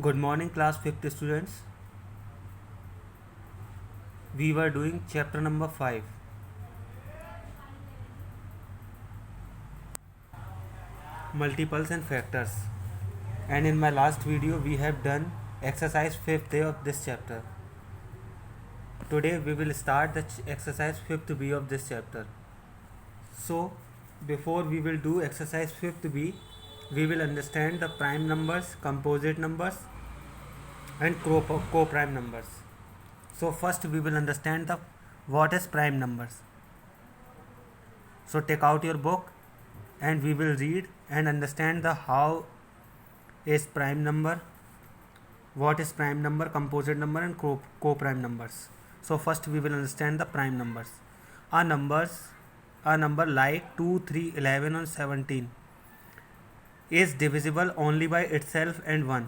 Good morning, class 5th students. We were doing chapter number 5, multiples and factors. And in my last video, we have done exercise 5th day of this chapter. Today, we will start the exercise 5th B of this chapter. So, before we will do exercise 5th B, we will understand the prime numbers, composite numbers, and co-prime numbers. So first we will understand the what is prime numbers. So take out your book and we will read and understand the how is prime number, what is prime number, composite number, and co-prime numbers. So first we will understand the prime numbers. A number like 2, 3, 11 and 17 is divisible only by itself and 1.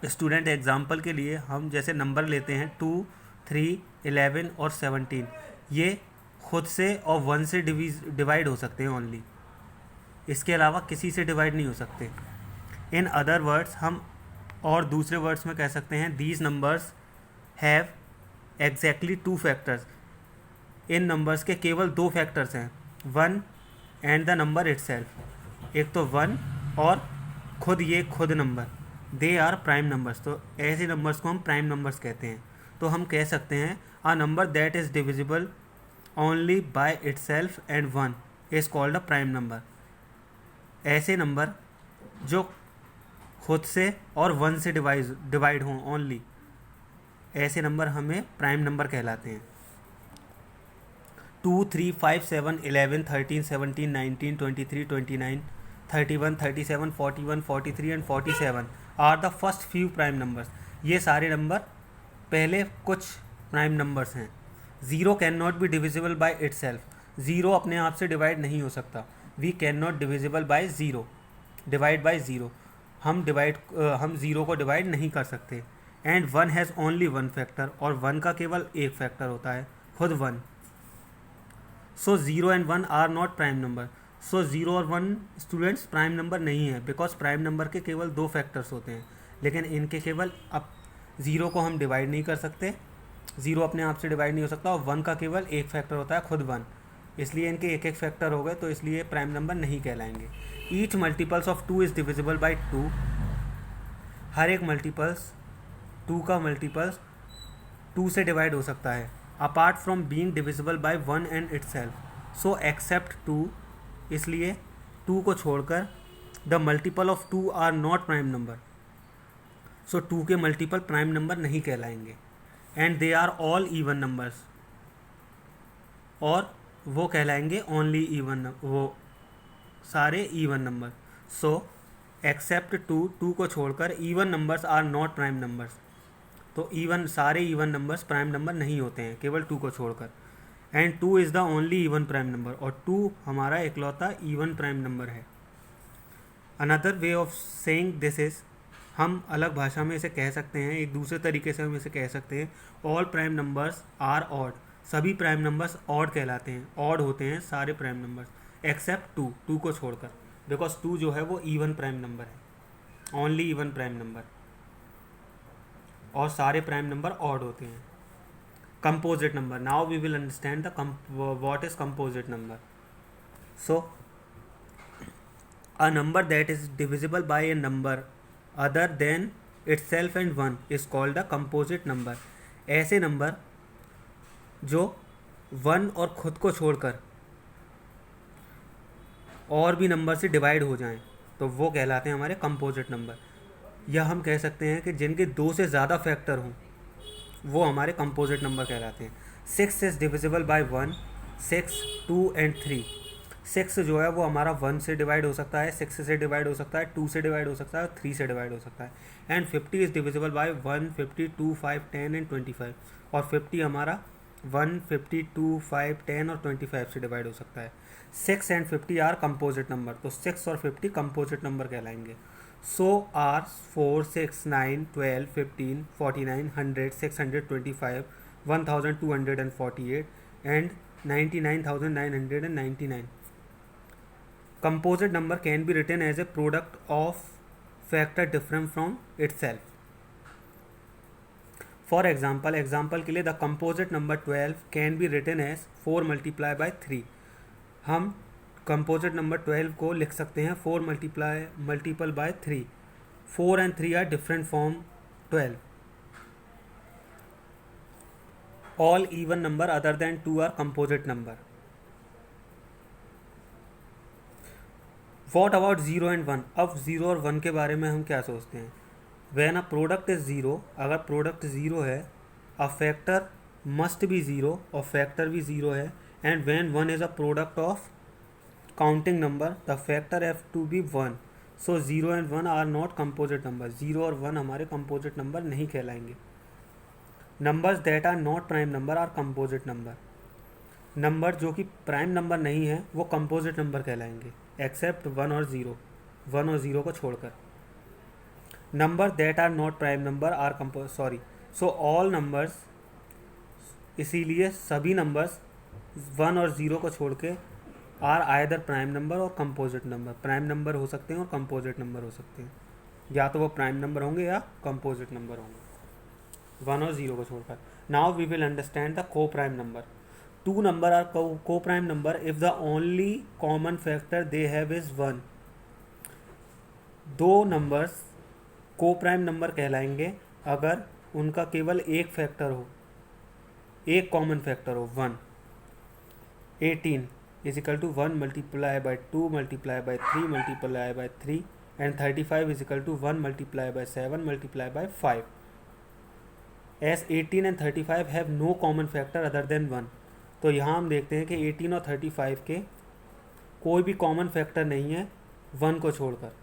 Student example के लिए हम जैसे number लेते हैं 2, 3, 11 और 17, ये खुद से और 1 से डिवाइड हो सकते हैं ओनली, इसके अलावा किसी से डिवाइड नहीं हो सकते. इन अदर वर्ड्स हम और दूसरे वर्ड्स में कह सकते हैं these numbers have exactly 2 factors. In numbers के केवल 2 फैक्टर्स हैं, 1 एंड द नंबर इटसेल्फ. एक तो 1 और खुद number, they are prime numbers. तो ऐसे नंबर्स को हम प्राइम नंबर्स कहते हैं. तो हम कह सकते हैं a number that is divisible only by itself and 1 is called a prime number. ऐसे नंबर जो खुद से और 1 से डिवाइड हों ओनली, ऐसे नंबर हमें प्राइम नंबर कहलाते हैं. 2, 3, 5, 7, 11, 13, 17, 19, 23, 29, 31, 37, 41, 43 and 47 are the first few prime numbers. ये सारे नंबर पहले कुछ प्राइम नंबर्स हैं. 0 can not be divisible by itself. 0 अपने आप से डिवाइड नहीं हो सकता. We can not divisible by 0, divide by 0. हम 0 को डिवाइड नहीं कर सकते. एंड 1 हैज़ ओनली 1 फैक्टर, और 1 का केवल एक फैक्टर होता है, खुद 1. So 0 and 1 are not prime number. So 0 और 1 स्टूडेंट्स प्राइम नंबर नहीं है, बिकॉज प्राइम नंबर के केवल 2 फैक्टर्स होते हैं, लेकिन इनके केवल अब 0 को हम डिवाइड नहीं कर सकते, 0 अपने आप से डिवाइड नहीं हो सकता, और 1 का केवल एक फैक्टर होता है, खुद 1. इसलिए इनके एक फैक्टर हो गए, तो इसलिए प्राइम नंबर नहीं कहलाएंगे. Each multiples of 2 is divisible by 2. हर एक मल्टीपल्स 2 का मल्टीपल्स 2 से डिवाइड हो सकता है, apart from being divisible by 1 and itself. So except 2, इसलिए 2 को छोड़कर the multiple of 2 are not prime number. So 2 के मल्टीपल प्राइम नंबर नहीं कहलाएंगे. And they are all even numbers, और वो कहलाएंगे ओनली इवन, वो सारे इवन नंबर. सो एक्सेप्ट 2 को छोड़कर even numbers are not prime numbers. तो सारे इवन नंबर्स प्राइम नंबर नहीं होते हैं, केवल 2 को छोड़कर. And 2 is the only even prime number, और 2 हमारा इकलौता इवन प्राइम नंबर है. Another way of saying this is, हम अलग भाषा में इसे कह सकते हैं, एक दूसरे तरीके से हम इसे कह सकते हैं, all prime numbers are odd. सभी प्राइम नंबर्स ऑड कहलाते हैं, ऑड होते हैं सारे प्राइम नंबर्स, एक्सेप्ट 2 को छोड़कर, बिकॉज 2 जो है वो इवन प्राइम नंबर है, ओनली इवन प्राइम नंबर, और सारे प्राइम नंबर ऑड होते हैं. Composite number. Now we will understand what is composite number. So, a number that is divisible by a number other than itself and 1 is called a composite number. ऐसे number जो 1 और खुद को छोड़कर और भी नंबर से डिवाइड हो जाएं, तो वो कहलाते हैं हमारे कंपोजिट नंबर. या हम कह सकते हैं कि जिनके 2 से ज़्यादा फैक्टर हों, वो हमारे कंपोजिट नंबर कहलाते हैं. 6 इज़ डिविजिबल बाय 1, 6, 2 एंड 3. 6 जो है वो हमारा 1 से डिवाइड हो सकता है, 6 से डिवाइड हो सकता है, 2 से डिवाइड हो सकता है, 3 से डिवाइड हो सकता है. And 50 is divisible by 1, 50, 2, 5, 10 and 25. और 50 हमारा 1, 50, 2, 5, 10 और 25 से डिवाइड हो सकता है. 6 एंड 50 आर कंपोजिट नंबर, तो 6 और 50 कंपोजिट नंबर कहलाएंगे. So are 4, 6, 9, 12, 15, 49, 100, 625, 1248 and 99,999. Composite number can be written as a product of factor different from itself. For example के लिए the composite number 12 can be written as 4 multiply by 3। हम composite number 12 को लिख सकते हैं 4 multiple by 3। 4 and 3 are different from 12। All even number other than 2 are composite number. What about 0 and 1? अब 0 और 1 के बारे में हम क्या सोचते हैं? वैन अ प्रोडक्ट इज 0, अगर प्रोडक्ट 0 है, अ फैक्टर मस्ट बी 0 और फैक्टर भी 0 है, and when 1 is a product of counting number the factor have to be 1। So 0 and 1 are not composite number. 0 और 1 हमारे कंपोजिट नंबर नहीं कहलाएंगे। Numbers that are not prime number are composite number. Number जो कि prime number नहीं है वो composite number कहलाएंगे, एक्सेप्ट 1 और 0, 1 और 0 को छोड़कर। Number that are not prime number are so all numbers, इसीलिए सभी नंबर्स 1 और 0 को छोड़ के आर आइदर प्राइम नंबर और कंपोजिट नंबर। प्राइम नंबर हो सकते हैं और कंपोजिट नंबर हो सकते हैं, या तो वो प्राइम नंबर होंगे या कंपोजिट नंबर होंगे 1 और 0 को छोड़कर। Now we will understand the co prime number. Two number are co prime number if the only common factor they have is 1। दो नंबर्स को प्राइम नंबर कहलाएंगे अगर उनका केवल एक फैक्टर हो, एक कॉमन फैक्टर हो 1। 18 is equal to 1 multiplied by 2 multiplied by 3 multiplied by 3, and 35 is equal to 1 multiplied by 7 multiplied by 5. As 18 and 35 have no common factor other than 1, तो यहाँ हम देखते हैं कि 18 और 35 के कोई भी कॉमन फैक्टर नहीं है 1 को छोड़कर।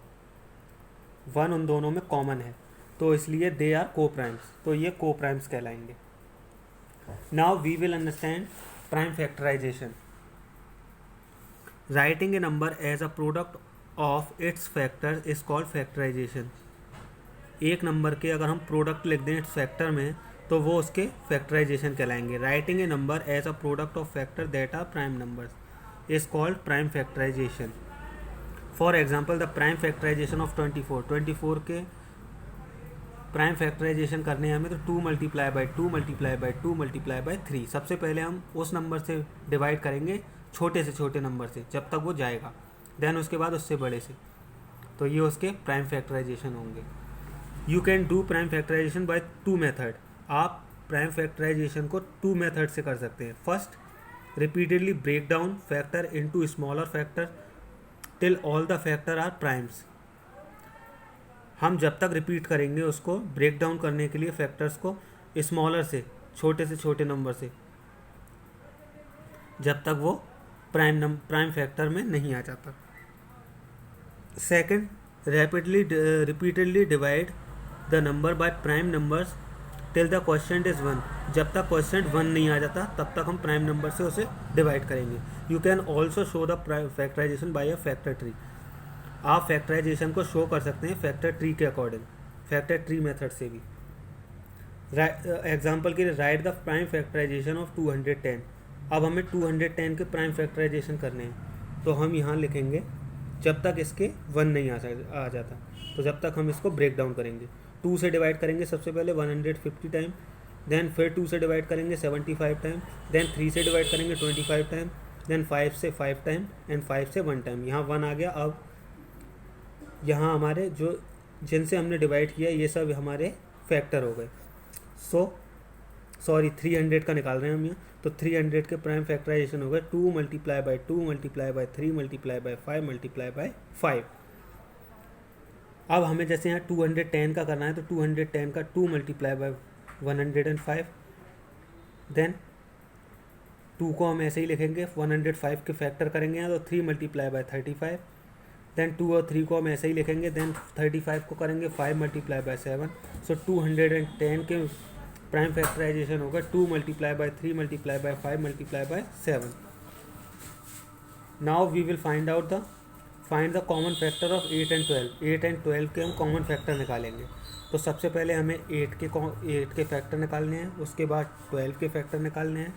1 उन दोनों में कॉमन है, तो इसलिए दे आर को प्राइम्स, तो ये को प्राइम्स कहलाएंगे। Now we will understand prime factorisation. Writing a number as a product of its factor is called factorisation. एक नंबर के अगर हम प्रोडक्ट लिख दें इट्स फैक्टर में तो वो उसके फैक्टराइजेशन कहलाएंगे। Writing a number as a product of factor that are prime numbers is called prime factorisation. For example the prime factorisation of 24 के प्राइम फैक्टराइजेशन करने हैं हमें, तो 2 multiply by 2 multiply by 2 multiply by 3। सबसे पहले हम उस नंबर से डिवाइड करेंगे छोटे से छोटे नंबर से जब तक वो जाएगा, देन उसके बाद उससे बड़े से, तो ये उसके प्राइम फैक्टराइजेशन होंगे। You can do prime factorisation by 2 method. आप प्राइम फैक्टराइजेशन को 2 मेथड से कर सकते हैं। First, repeatedly break down factor into smaller factor till all the factor are primes. हम जब तक रिपीट करेंगे उसको ब्रेक डाउन करने के लिए फैक्टर्स को स्मॉलर से छोटे नंबर से, जब तक वो प्राइम फैक्टर में नहीं आ जाता। Second, repeatedly divide the number by prime numbers till the quotient is 1। जब तक क्वोशिएंट 1 नहीं आ जाता तब तक हम प्राइम नंबर से उसे डिवाइड करेंगे। You can also show the factorisation by a factor tree. आप फैक्टराइजेशन को शो कर सकते हैं फैक्टर ट्री के अकॉर्डिंग, फैक्टर ट्री मेथड से भी। एग्जाम्पल के लिए right the prime factorisation of 210। अब हमें 210 के प्राइम फैक्टराइजेशन करने हैं, तो हम यहाँ लिखेंगे जब तक इसके 1 नहीं आ जाता, तो जब तक हम इसको ब्रेक डाउन करेंगे। 2 से डिवाइड करेंगे सबसे पहले 150 टाइम, देन फिर 2 से डिवाइड करेंगे 75 टाइम, देन 3 से डिवाइड करेंगे 25 टाइम, देन 5 से 5 टाइम, एंड 5 से 1 टाइम। यहाँ 1 आ गया। अब यहाँ हमारे जो जिनसे हमने डिवाइड किया ये सब हमारे फैक्टर हो गए। सॉरी 300 का निकाल रहे हैं हम यहाँ, तो 300 के प्राइम फैक्टराइजेशन हो गए 2 multiply by 2 multiply by 3 multiply by 5 multiply by 5। अब हमें जैसे यहाँ 210 का करना है, तो 210 का 2 मल्टीप्लाई बाई 105, देन 2 को हम ऐसे ही लिखेंगे 105 के फैक्टर करेंगे यहाँ, तो 3 मल्टीप्लाई बाई 35, देन 2 और 3 को हम ऐसे ही लिखेंगे, देन 35 को करेंगे 5 मल्टीप्लाई बाई 7। सो 210 के प्राइम फैक्टराइजेशन होगा 2 multiply by 3 multiply by 5 multiply by 7। Now we will find the common factor of 8 and 12। 8 and 12 के हम कॉमन फैक्टर निकालेंगे। तो सबसे पहले हमें 8 के फैक्टर निकालने हैं, उसके बाद 12 के फैक्टर निकालने हैं।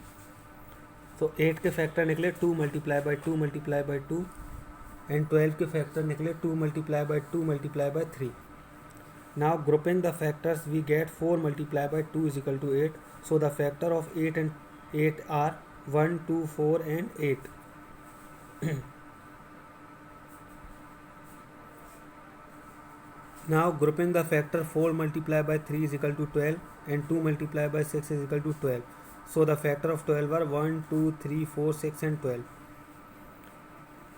तो 8 के फैक्टर निकले 2 multiply by 2 multiply by 2, and 12 के फैक्टर निकले 2 multiply by 2 multiply by 3। Now grouping the factors, we get 4 multiplied by 2 is equal to 8. So the factor of 8 and 8 are 1, 2, 4 and 8. Now grouping the factor 4 multiplied by 3 is equal to 12 and 2 multiplied by 6 is equal to 12. So the factor of 12 are 1, 2, 3, 4, 6 and 12.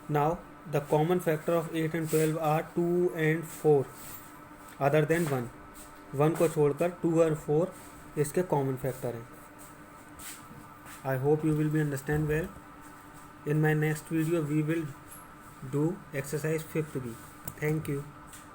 Now the common factor of 8 and 12 are 2 and 4 other than 1 को छोड़कर 2 और 4 इसके common factor हैं. I hope you will be understand well. In my next video we will do exercise 5th B. Thank you.